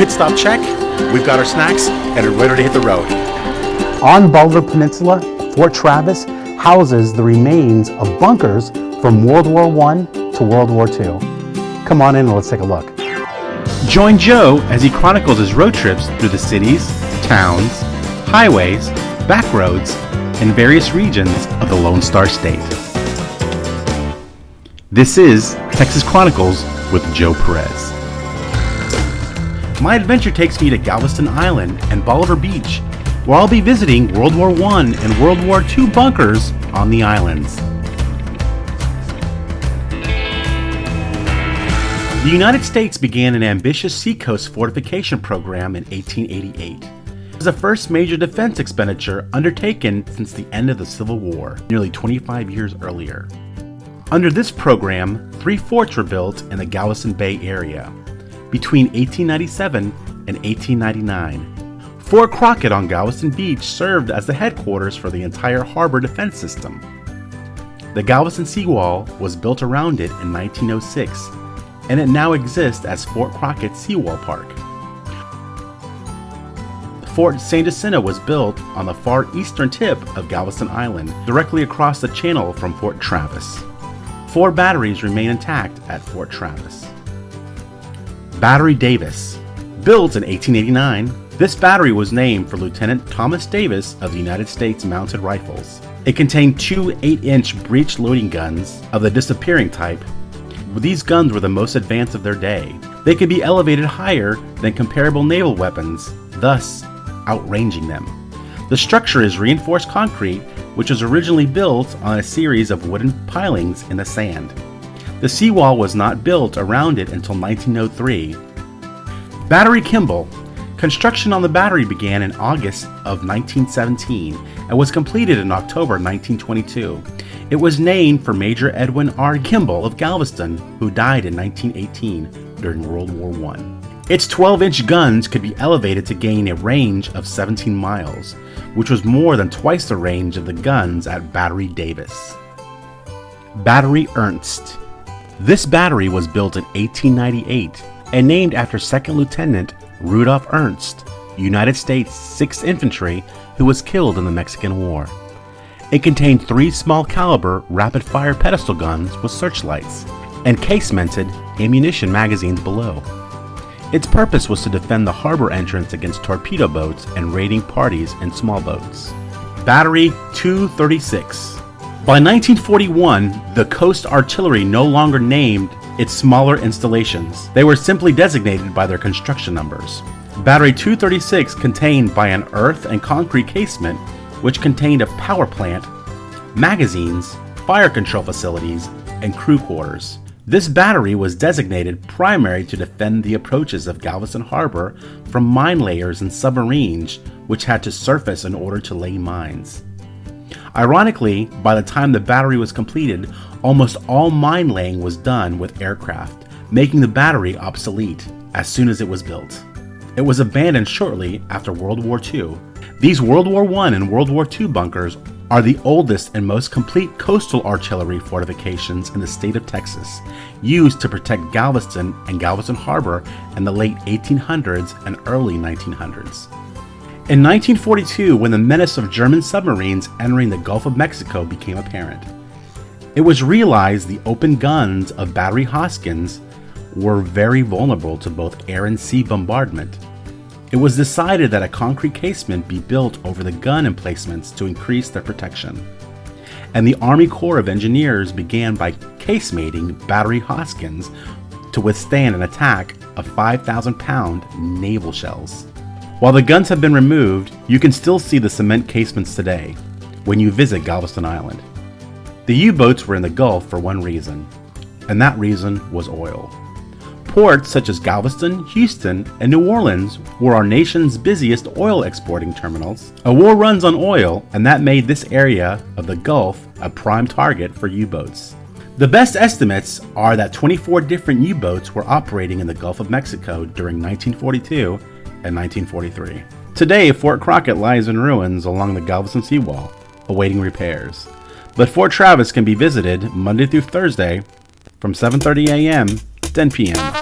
Pit stop check, we've got our snacks, and are ready to hit the road. On Bolivar Peninsula, Fort Travis houses the remains of bunkers from World War I to World War II. Come on in and let's take a look. Join Joe as he chronicles his road trips through the cities, towns, highways, back roads, and various regions of the Lone Star State. This is Texas Chronicles with Joe Perez. My adventure takes me to Galveston Island and Bolivar Beach, where I'll be visiting World War I and World War II bunkers on the islands. The United States began an ambitious seacoast fortification program in 1888. It was the first major defense expenditure undertaken since the end of the Civil War, nearly 25 years earlier. Under this program, 3 forts were built in the Galveston Bay area between 1897 and 1899. Fort Crockett on Galveston Beach served as the headquarters for the entire harbor defense system. The Galveston seawall was built around it in 1906, and it now exists as Fort Crockett Seawall Park. Fort St. Jacinto was built on the far eastern tip of Galveston Island, directly across the channel from Fort Travis. 4 batteries remain intact at Fort Travis. Battery Davis. Built in 1889, this battery was named for Lieutenant Thomas Davis of the United States Mounted Rifles. It contained 2 8-inch breech-loading guns of the disappearing type. These guns were the most advanced of their day. They could be elevated higher than comparable naval weapons, thus outranging them. The structure is reinforced concrete, which was originally built on a series of wooden pilings in the sand. The seawall was not built around it until 1903. Battery Kimball. Construction on the battery began in August of 1917 and was completed in October 1922. It was named for Major Edwin R. Kimball of Galveston, who died in 1918 during World War I. Its 12-inch guns could be elevated to gain a range of 17 miles, which was more than twice the range of the guns at Battery Davis. Battery Ernst. This battery was built in 1898 and named after 2nd Lieutenant Rudolph Ernst, United States 6th Infantry, who was killed in the Mexican War. It contained 3 small caliber rapid-fire pedestal guns with searchlights and casemated ammunition magazines below. Its purpose was to defend the harbor entrance against torpedo boats and raiding parties in small boats. Battery 236. By 1941, the Coast Artillery no longer named its smaller installations. They were simply designated by their construction numbers. Battery 236 contained by an earth and concrete casement, which contained a power plant, magazines, fire control facilities, and crew quarters. This battery was designated primary to defend the approaches of Galveston Harbor from mine layers and submarines, which had to surface in order to lay mines. Ironically, by the time the battery was completed, almost all mine laying was done with aircraft, making the battery obsolete as soon as it was built. It was abandoned shortly after World War II. These World War I and World War II bunkers are the oldest and most complete coastal artillery fortifications in the state of Texas, used to protect Galveston and Galveston Harbor in the late 1800s and early 1900s. In 1942, when the menace of German submarines entering the Gulf of Mexico became apparent, it was realized the open guns of Battery Hoskins were very vulnerable to both air and sea bombardment. It was decided that a concrete casement be built over the gun emplacements to increase their protection. And the Army Corps of Engineers began by casemating Battery Hoskins to withstand an attack of 5,000-pound naval shells. While the guns have been removed, you can still see the cement casements today when you visit Galveston Island. The U-boats were in the Gulf for one reason, and that reason was oil. Ports such as Galveston, Houston, and New Orleans were our nation's busiest oil exporting terminals. A war runs on oil, and that made this area of the Gulf a prime target for U-boats. The best estimates are that 24 different U-boats were operating in the Gulf of Mexico during 1942 and 1943. Today, Fort Crockett lies in ruins along the Galveston seawall, awaiting repairs. But Fort Travis can be visited Monday through Thursday from 7:30 a.m. to 10 p.m.